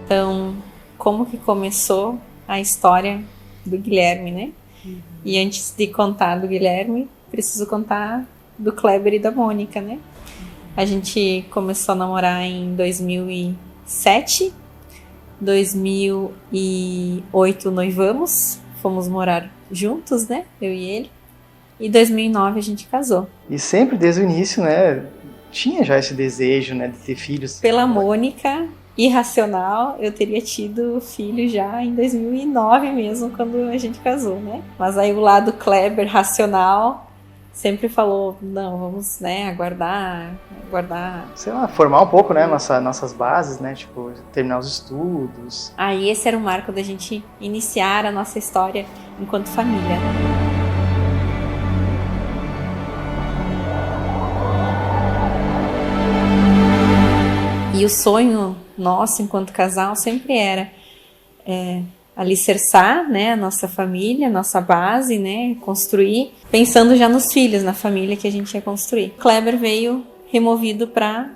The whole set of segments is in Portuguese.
Então, como que começou a história do Guilherme, né? E antes de contar do Guilherme, preciso contar do Kleber e da Mônica, né? A gente começou a namorar em 2007, 2008 noivamos, fomos morar juntos, né? Eu e ele. E em 2009 a gente casou. E sempre desde o início, né, tinha já esse desejo, né, de ter filhos. Pela Mônica, irracional, eu teria tido filho já em 2009 mesmo, quando a gente casou, né? Mas aí o lado Kleber, racional, sempre falou, não, vamos, né, aguardar. Sei lá, formar um pouco, né, nossas bases, né, tipo, terminar os estudos. Aí esse era o marco da gente iniciar a nossa história enquanto família. E o sonho nosso, enquanto casal, sempre era alicerçar, né, a nossa família, a nossa base, né, construir, pensando já nos filhos, na família que a gente ia construir. Kleber veio removido para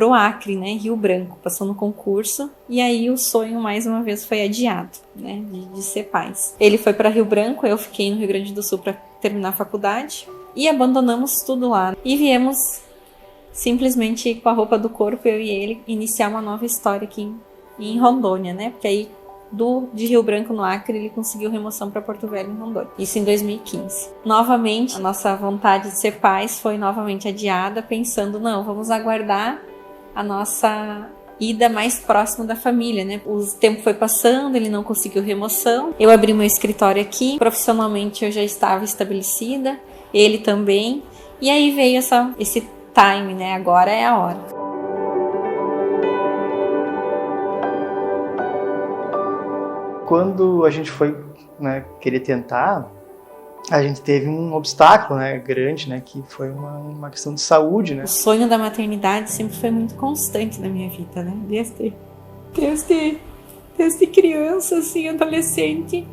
o Acre, né, Rio Branco, passou no concurso, e aí o sonho mais uma vez foi adiado, né, de ser pais. Ele foi para Rio Branco, eu fiquei no Rio Grande do Sul para terminar a faculdade, e abandonamos tudo lá. E viemos simplesmente com a roupa do corpo, eu e ele, iniciar uma nova história aqui em Rondônia, né? Porque aí de Rio Branco no Acre ele conseguiu remoção para Porto Velho em Rondônia. Isso em 2015. Novamente, a nossa vontade de ser pais foi novamente adiada, pensando, não, vamos aguardar a nossa ida mais próximo da família, né? O tempo foi passando, ele não conseguiu remoção. Eu abri meu escritório aqui, profissionalmente eu já estava estabelecida, ele também. E aí veio esse time, né? Agora é a hora. Quando a gente foi, né, querer tentar, a gente teve um obstáculo, né, grande, né, que foi uma questão de saúde, né? O sonho da maternidade sempre foi muito constante na minha vida, né? Desde criança, assim, adolescente,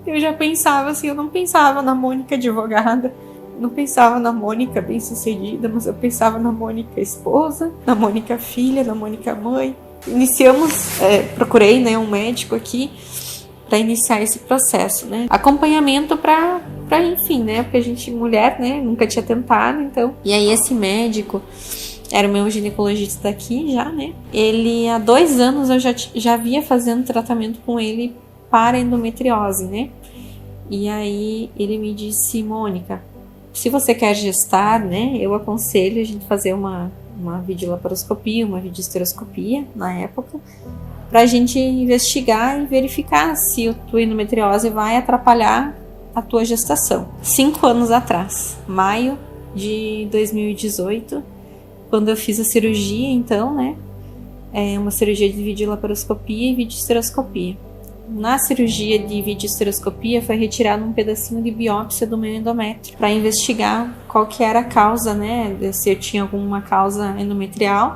eu já pensava assim, eu não pensava na Mônica advogada, não pensava na Mônica bem-sucedida, mas eu pensava na Mônica esposa, na Mônica filha, na Mônica mãe. Procurei, né, um médico aqui para iniciar esse processo, né? Acompanhamento para enfim, né? Porque a gente, mulher, né, nunca tinha tentado, então. E aí esse médico era o meu ginecologista daqui já, né? Ele, há 2 anos, eu já vinha fazendo tratamento com ele para endometriose, né? E aí ele me disse, Mônica, se você quer gestar, né, eu aconselho a gente fazer uma videolaparoscopia, uma videohisteroscopia, na época, para a gente investigar e verificar se a tua endometriose vai atrapalhar a tua gestação. 5 anos atrás, maio de 2018, quando eu fiz a cirurgia, então, né, uma cirurgia de videolaparoscopia e videohisteroscopia. Na cirurgia de videohisteroscopia foi retirado um pedacinho de biópsia do meu endométrio para investigar qual que era a causa, né, se eu tinha alguma causa endometrial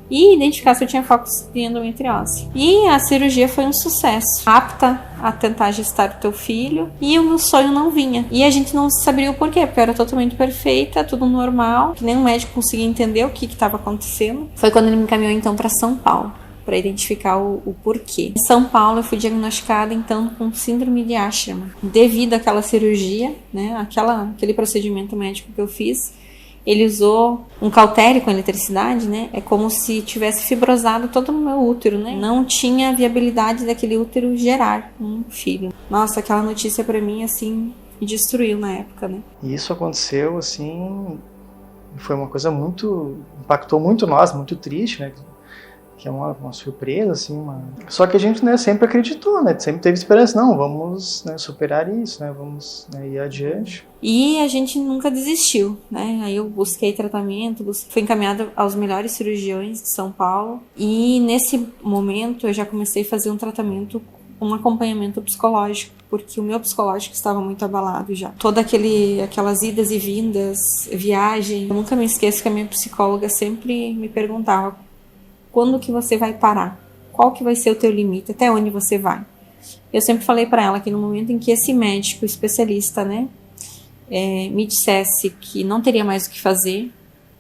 e identificar se eu tinha focos de endometriose. E a cirurgia foi um sucesso, apta a tentar gestar o teu filho, e o meu sonho não vinha. E a gente não sabia o porquê, porque eu era totalmente perfeita, tudo normal, que nem um médico conseguia entender o que estava acontecendo. Foi quando ele me encaminhou então para São Paulo, para identificar o porquê. Em São Paulo eu fui diagnosticada então com síndrome de Asherman. Devido àquela cirurgia, né, aquele procedimento médico que eu fiz, ele usou um cautério com eletricidade, né? É como se tivesse fibrosado todo o meu útero, né? Não tinha viabilidade daquele útero gerar um filho. Nossa, aquela notícia pra mim, assim, me destruiu na época, né? E isso aconteceu, assim, foi uma coisa impactou muito nós, muito triste, né? Que é uma surpresa, assim, Só que a gente, né, sempre acreditou, né, sempre teve esperança, não, vamos, né, superar isso, né, vamos, né, ir adiante. E a gente nunca desistiu, né, aí eu busquei tratamento, fui encaminhada aos melhores cirurgiões de São Paulo, e nesse momento eu já comecei a fazer um tratamento, um acompanhamento psicológico, porque o meu psicológico estava muito abalado já. Aquelas idas e vindas, viagem, eu nunca me esqueço que a minha psicóloga sempre me perguntava, quando que você vai parar? Qual que vai ser o teu limite? Até onde você vai? Eu sempre falei para ela que no momento em que esse médico especialista, né, me dissesse que não teria mais o que fazer,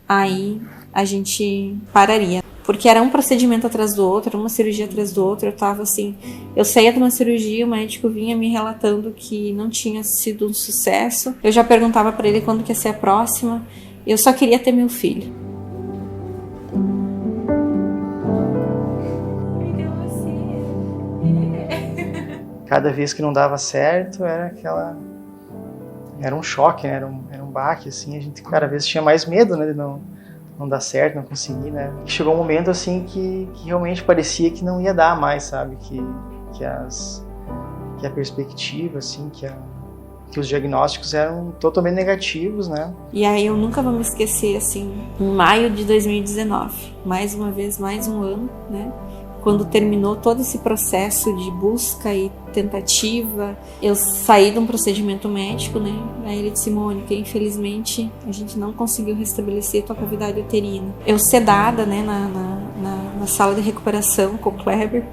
aí a gente pararia. Porque era um procedimento atrás do outro, uma cirurgia atrás do outro. Eu tava assim, eu saía de uma cirurgia, o médico vinha me relatando que não tinha sido um sucesso. Eu já perguntava para ele quando que ia ser a próxima. Eu só queria ter meu filho. Cada vez que não dava certo, era um choque, né? Era um baque, assim. A gente cada vez tinha mais medo, né, de não dar certo, não conseguir, né? Chegou um momento, assim, que realmente parecia que não ia dar mais, sabe? Que a perspectiva, assim, que os diagnósticos eram totalmente negativos, né? E aí eu nunca vou me esquecer, assim, em maio de 2019, mais uma vez, mais um ano, né? Quando terminou todo esse processo de busca e tentativa, eu saí de um procedimento médico, né? Aí ele disse, Mônica, infelizmente a gente não conseguiu restabelecer tua cavidade uterina. Eu sedada, né, na sala de recuperação com o Kleber,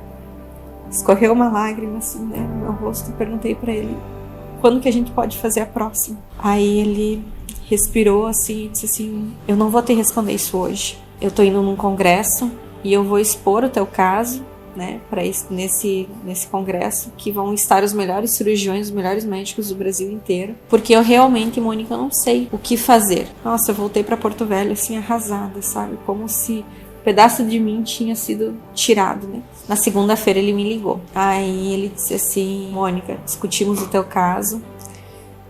escorreu uma lágrima assim, né, no meu rosto, e perguntei para ele, quando que a gente pode fazer a próxima? Aí ele respirou assim e disse assim, eu não vou te responder isso hoje. Eu tô indo num congresso e eu vou expor o teu caso, né, para nesse congresso, que vão estar os melhores cirurgiões, os melhores médicos do Brasil inteiro, porque eu realmente, Mônica, não sei o que fazer. Nossa, eu voltei para Porto Velho assim arrasada, sabe, como se um pedaço de mim tinha sido tirado, né. Na segunda-feira ele me ligou, aí ele disse assim, Mônica, discutimos o teu caso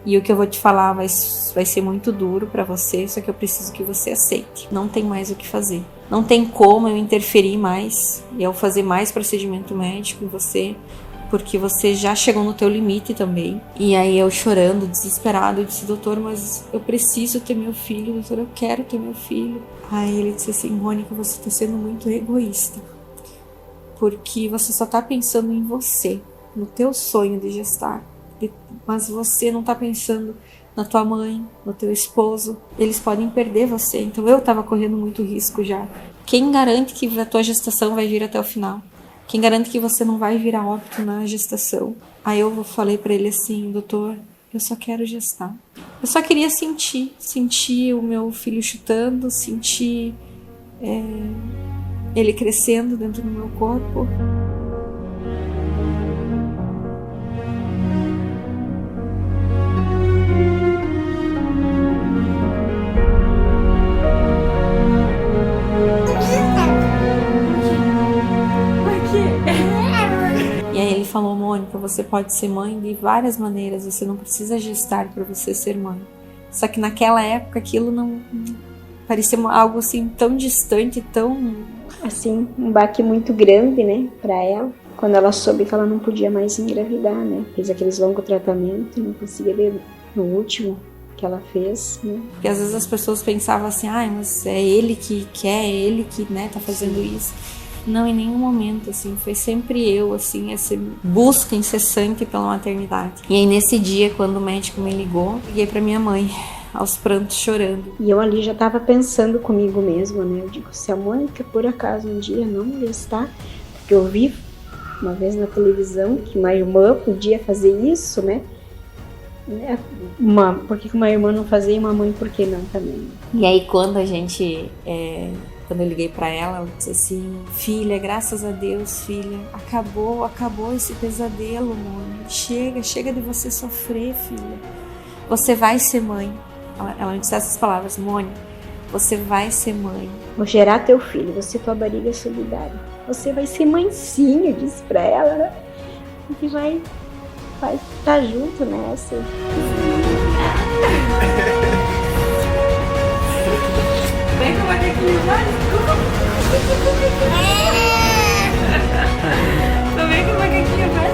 e o que eu vou te falar vai ser muito duro para você, só que eu preciso que você aceite. Não tem mais o que fazer. Não tem como eu interferir mais e eu fazer mais procedimento médico em você, porque você já chegou no teu limite também. E aí eu chorando, desesperado, eu disse, doutor, mas eu preciso ter meu filho, doutor, eu quero ter meu filho. Aí ele disse assim, Mônica, você está sendo muito egoísta, porque você só está pensando em você, no teu sonho de gestar, mas você não está pensando na tua mãe, no teu esposo. Eles podem perder você. Então eu estava correndo muito risco já. Quem garante que a tua gestação vai vir até o final? Quem garante que você não vai vir a óbito na gestação? Aí eu falei para ele assim, doutor, eu só quero gestar. Eu só queria sentir o meu filho chutando, sentir ele crescendo dentro do meu corpo. Ele falou, Mônica, você pode ser mãe de várias maneiras, você não precisa gestar para você ser mãe. Só que naquela época aquilo não parecia algo assim tão distante, tão... Assim, um baque muito grande, né, para ela. Quando ela soube que ela não podia mais engravidar, né, fez aqueles longos tratamentos, não conseguia ver no último que ela fez, né. Porque às vezes as pessoas pensavam assim, mas é ele que quer, é ele que, né, tá fazendo isso. Não, em nenhum momento, assim, foi sempre eu, assim, essa busca incessante pela maternidade. E aí, nesse dia, quando o médico me ligou, liguei pra minha mãe, aos prantos, chorando. E eu ali já tava pensando comigo mesma, né, eu digo, se a Mônica, por acaso, um dia não gestar, porque eu vi uma vez na televisão que uma irmã podia fazer isso, né, por que uma irmã não fazia e uma mãe por que não também? E aí, quando eu liguei pra ela, ela disse assim, filha, graças a Deus, filha, acabou esse pesadelo, Mônica. Chega de você sofrer, filha. Você vai ser mãe. Ela me disse essas palavras, Mônica, você vai ser mãe. Vou gerar teu filho, você tua barriga é solidária. Você vai ser mãezinha, eu disse pra ela, né? E vai estar junto nessa. Vem com o macaquinho, vai! Vem com o macaquinho, vai!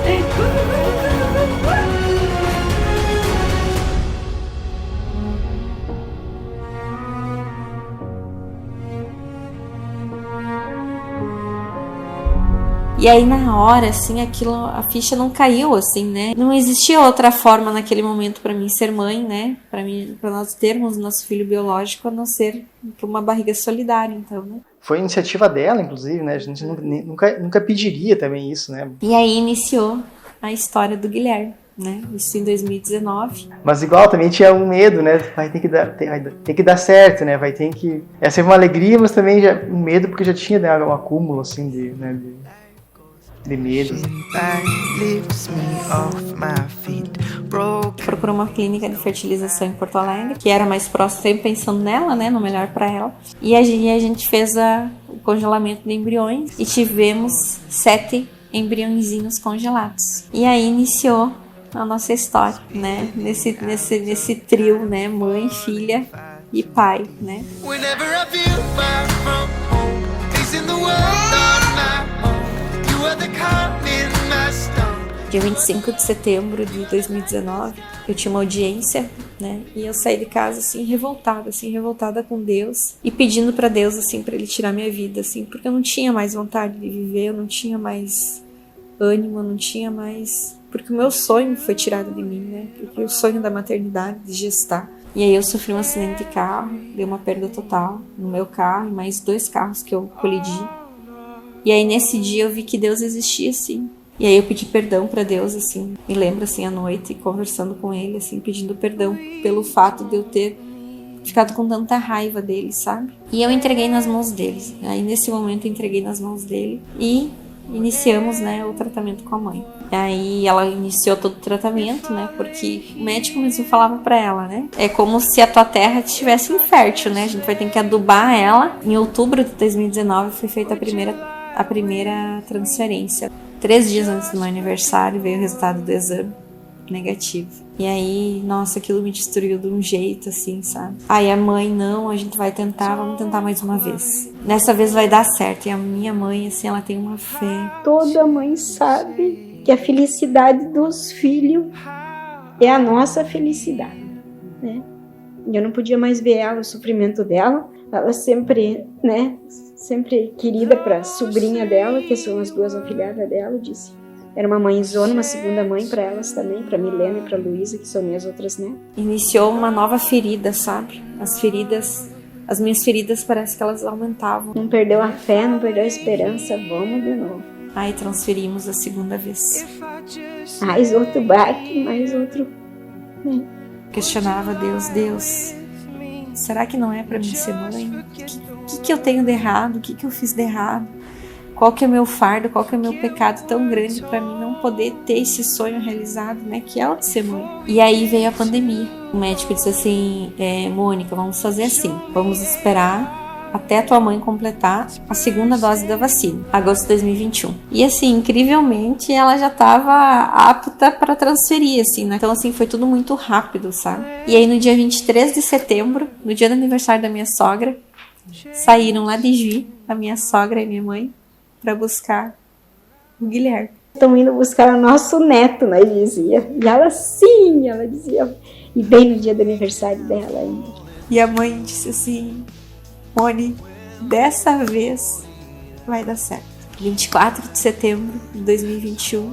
E aí na hora, assim, a ficha não caiu, assim, né? Não existia outra forma naquele momento pra mim ser mãe, né? Pra nós termos nosso filho biológico, a não ser por uma barriga solidária, então, né? Foi iniciativa dela, inclusive, né? A gente nunca pediria também isso, né? E aí iniciou a história do Guilherme. né? Isso em 2019. Mas igual também tinha um medo, né? Vai ter que dar certo, né? Vai ter que... Essa é uma alegria, mas também já um medo, porque já tinha, né, um acúmulo, assim, de medo. Procurou uma clínica de fertilização em Porto Alegre, que era mais próximo, sempre pensando nela, né, no melhor para ela. E a gente fez o congelamento de embriões e tivemos 7 embriõezinhos congelados. E aí iniciou a nossa história, né, nesse trio, né, mãe, filha e pai, né. Dia 25 de setembro de 2019, eu tinha uma audiência, né? E eu saí de casa, assim, revoltada com Deus. E pedindo pra Deus, assim, pra Ele tirar minha vida, assim. Porque eu não tinha mais vontade de viver, eu não tinha mais ânimo, eu não tinha mais... Porque o meu sonho foi tirado de mim, né? Porque o sonho da maternidade, de gestar. E aí eu sofri um acidente de carro, deu uma perda total no meu carro e mais 2 carros que eu colidi. E aí nesse dia eu vi que Deus existia, assim. E aí eu pedi perdão pra Deus, assim, me lembro, assim, à noite, conversando com Ele, assim, pedindo perdão pelo fato de eu ter ficado com tanta raiva dele, sabe? E eu entreguei nas mãos dele. Aí nesse momento eu entreguei nas mãos dele e iniciamos, né, o tratamento com a mãe. Aí ela iniciou todo o tratamento, né, porque o médico mesmo falava pra ela, né, é como se a tua terra estivesse infértil, né, a gente vai ter que adubar ela. Em outubro de 2019 foi feita a primeira transferência. 3 dias antes do meu aniversário veio o resultado do exame negativo. E aí, nossa, aquilo me destruiu de um jeito, assim, sabe? Aí a mãe, não, a gente vai tentar, vamos tentar mais uma vez. Nessa vez vai dar certo. E a minha mãe, assim, ela tem uma fé. Toda mãe sabe que a felicidade dos filhos é a nossa felicidade, né? Eu não podia mais ver ela, o sofrimento dela. Ela sempre, né, sempre querida para a sobrinha dela, que são as 2 afilhadas dela, disse. Era uma mãezona, uma segunda mãe para elas também, para Milena e para Luísa, que são minhas outras netas. Iniciou uma nova ferida, sabe? As minhas feridas parece que elas aumentavam. Não perdeu a fé, não perdeu a esperança, vamos de novo. Aí transferimos a segunda vez. Mais outro baque, mais outro... né? Questionava Deus, será que não é pra mim ser mãe? O que eu tenho de errado? O que eu fiz de errado? Qual que é o meu fardo? Qual que é o meu pecado tão grande pra mim não poder ter esse sonho realizado, né? Que é o de ser mãe. E aí veio a pandemia. O médico disse assim, Mônica, vamos fazer assim. Vamos esperar até a tua mãe completar a 2ª dose da vacina, agosto de 2021. E assim, incrivelmente, ela já estava apta para transferir, assim, né? Então, assim, foi tudo muito rápido, sabe? E aí, no dia 23 de setembro, no dia do aniversário da minha sogra, saíram lá de Juí, a minha sogra e minha mãe, para buscar o Guilherme. Estão indo buscar o nosso neto, né? Dizia. E ela, sim, ela dizia. E bem no dia do aniversário dela ainda. E a mãe disse assim, Moni, dessa vez vai dar certo. 24 de setembro de 2021,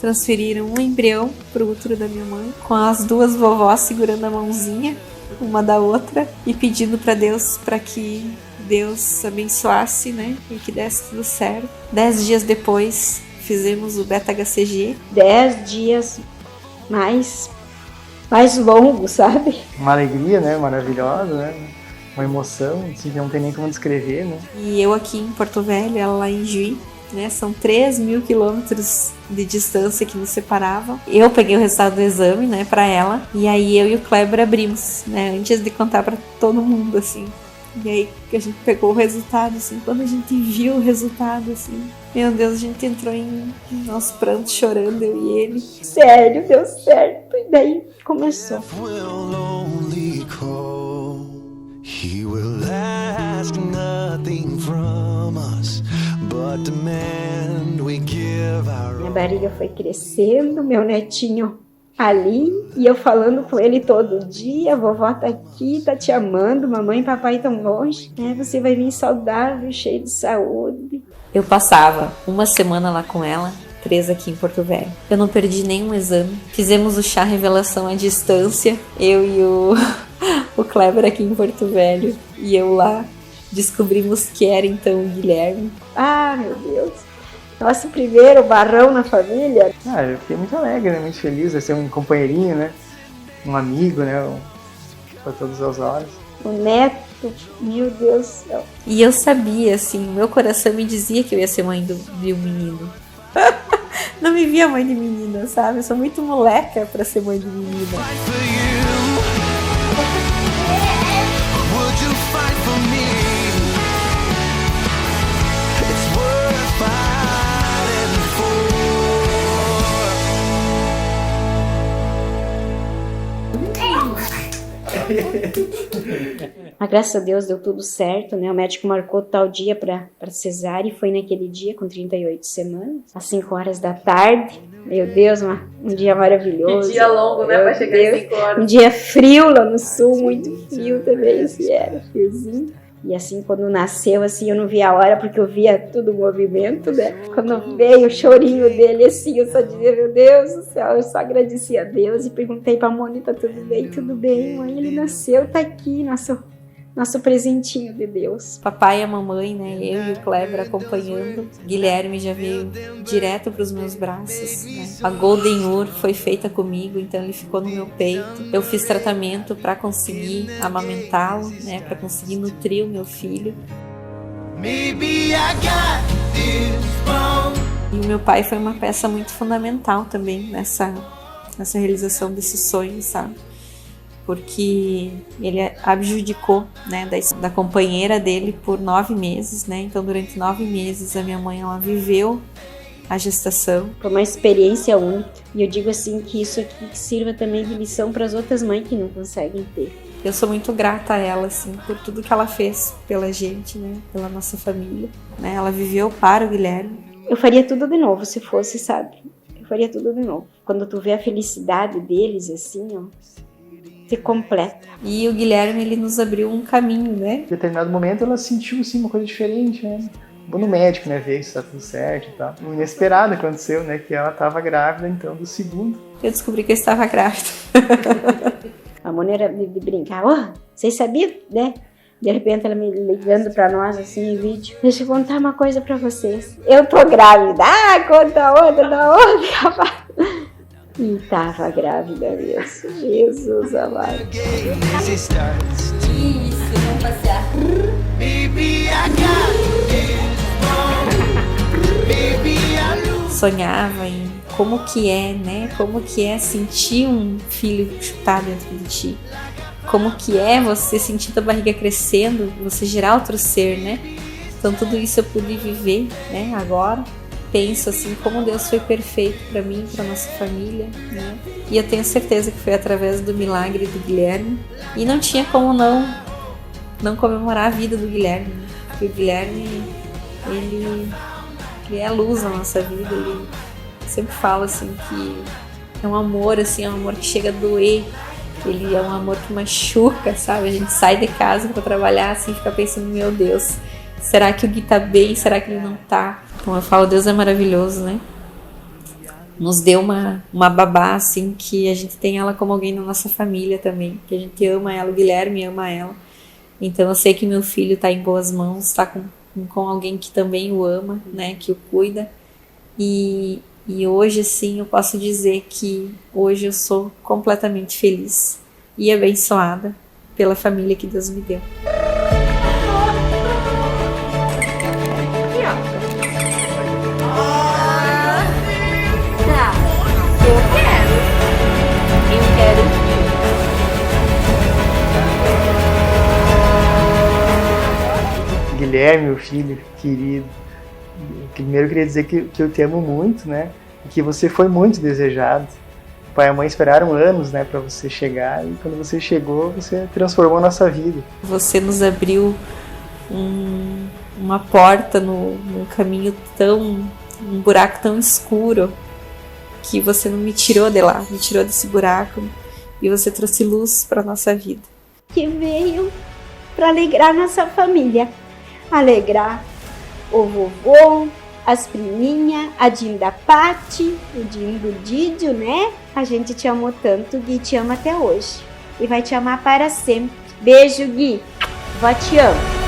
transferiram um embrião pro útero da minha mãe, com as 2 vovós segurando a mãozinha, uma da outra, e pedindo para Deus para que Deus abençoasse, né, e que desse tudo certo. 10 dias depois, fizemos o beta-HCG. 10 dias mais longo, sabe? Uma alegria, né, maravilhosa, né? Uma emoção, assim, que não tem nem como descrever, né? E eu aqui em Porto Velho, ela lá em Juí, né? São 3.000 quilômetros de distância que nos separavam. Eu peguei o resultado do exame, né, pra ela. E aí eu e o Kleber abrimos, né, antes de contar pra todo mundo, assim. E aí que a gente pegou o resultado, assim, quando a gente viu o resultado, assim, meu Deus, a gente entrou em aos prantos, chorando, eu e ele. Sério, deu certo. E daí começou. He will ask nothing from us, but demand we give our... Minha barriga foi crescendo, meu netinho ali, e eu falando com ele todo dia, vovó tá aqui, tá te amando, mamãe e papai tão longe, né? Você vai vir saudável, cheio de saúde. Eu passava uma semana lá com ela, presa aqui em Porto Velho. Eu não perdi nenhum exame. Fizemos o chá revelação à distância, eu e o Kleber aqui em Porto Velho, e eu lá. Descobrimos que era então o Guilherme. Ah, meu Deus. Nosso primeiro barrão na família. Eu fiquei muito alegre, né? Muito feliz de ser um companheirinho, né? Um amigo, né? Para todas as horas. O neto, meu Deus do céu. E eu sabia, assim, meu coração me dizia que eu ia ser mãe de um menino. Não me via mãe de menina, sabe? Eu sou muito moleca pra ser mãe de menina. Mas graças a Deus deu tudo certo, né? O médico marcou tal dia para cesárea e foi naquele dia com 38 semanas, às 5 horas da tarde. Meu Deus, um dia maravilhoso. Que dia longo, né? Pra chegar às 5 horas. Um dia frio lá no sul, muito frio também, assim, era friozinho. E assim, quando nasceu, assim, eu não via a hora, porque eu via tudo o movimento, né? Quando veio o chorinho dele, assim, eu só dizia, meu Deus do céu, eu só agradecia a Deus e perguntei pra Mônica, tudo bem? Tudo bem, mãe, ele nasceu, tá aqui, nosso presentinho de Deus. Papai e a mamãe, né? Eu e o Kleber acompanhando. Guilherme já veio direto para os meus braços, né? A Golden Ur foi feita comigo, então ele ficou no meu peito. Eu fiz tratamento para conseguir amamentá-lo, né? Para conseguir nutrir o meu filho. E o meu pai foi uma peça muito fundamental também nessa realização desse sonho, sabe? Porque ele abdicou, né, da companheira dele por 9 meses, né? Então, durante 9 meses, a minha mãe, ela viveu a gestação. Foi uma experiência única. E eu digo assim que isso aqui sirva também de lição para as outras mães que não conseguem ter. Eu sou muito grata a ela, assim, por tudo que ela fez pela gente, né? Pela nossa família, né? Ela viveu para o Guilherme. Eu faria tudo de novo, se fosse, sabe? Eu faria tudo de novo. Quando tu vê a felicidade deles, assim, ó, se completa. E o Guilherme, ele nos abriu um caminho, né? Em determinado momento ela sentiu assim, uma coisa diferente, né? Vou no médico, né? Ver se tá tudo certo e tal. O inesperado aconteceu, né? Que ela tava grávida, então, do segundo. Eu descobri que eu estava grávida. A maneira de brincar. Vocês sabiam, né? De repente ela me ligando pra nós assim em vídeo. Deixa eu contar uma coisa pra vocês. Eu tô grávida. Conta outra, da outra, rapaz. E tava grávida mesmo. Jesus amado. Isso, vamos passear. Sonhava em como que é, né? Como que é sentir um filho chutar dentro de ti. Como que é você sentir tua barriga crescendo, você gerar outro ser, né? Então tudo isso eu pude viver, né? Agora. Penso assim, como Deus foi perfeito para mim, para nossa família, né? E eu tenho certeza que foi através do milagre do Guilherme. E não tinha como não comemorar a vida do Guilherme, né? Porque o Guilherme, ele é a luz na nossa vida. Ele sempre fala assim que é um amor, assim, é um amor que chega a doer. Ele é um amor que machuca, sabe? A gente sai de casa para trabalhar assim, fica pensando, meu Deus, será que o Gui tá bem? Será que ele não tá? Como eu falo, Deus é maravilhoso, né? Nos deu uma babá, assim, que a gente tem ela como alguém na nossa família também. Que a gente ama ela, o Guilherme ama ela. Então eu sei que meu filho tá em boas mãos, tá com alguém que também o ama, né? Que o cuida. E hoje, assim, eu posso dizer que hoje eu sou completamente feliz e abençoada pela família que Deus me deu. Guilherme, meu filho querido, primeiro eu queria dizer que eu te amo muito, né? E que você foi muito desejado. O pai e a mãe esperaram anos, né, para você chegar, e quando você chegou, você transformou a nossa vida. Você nos abriu uma porta num caminho um buraco tão escuro, que você não me tirou de lá, me tirou desse buraco, e você trouxe luz para nossa vida. Que veio para alegrar nossa família. Alegrar o vovô, as priminhas, a Dinda Pati, o Dindo Didio, né? A gente te amou tanto, Gui te ama até hoje. E vai te amar para sempre. Beijo, Gui. Vó te amo.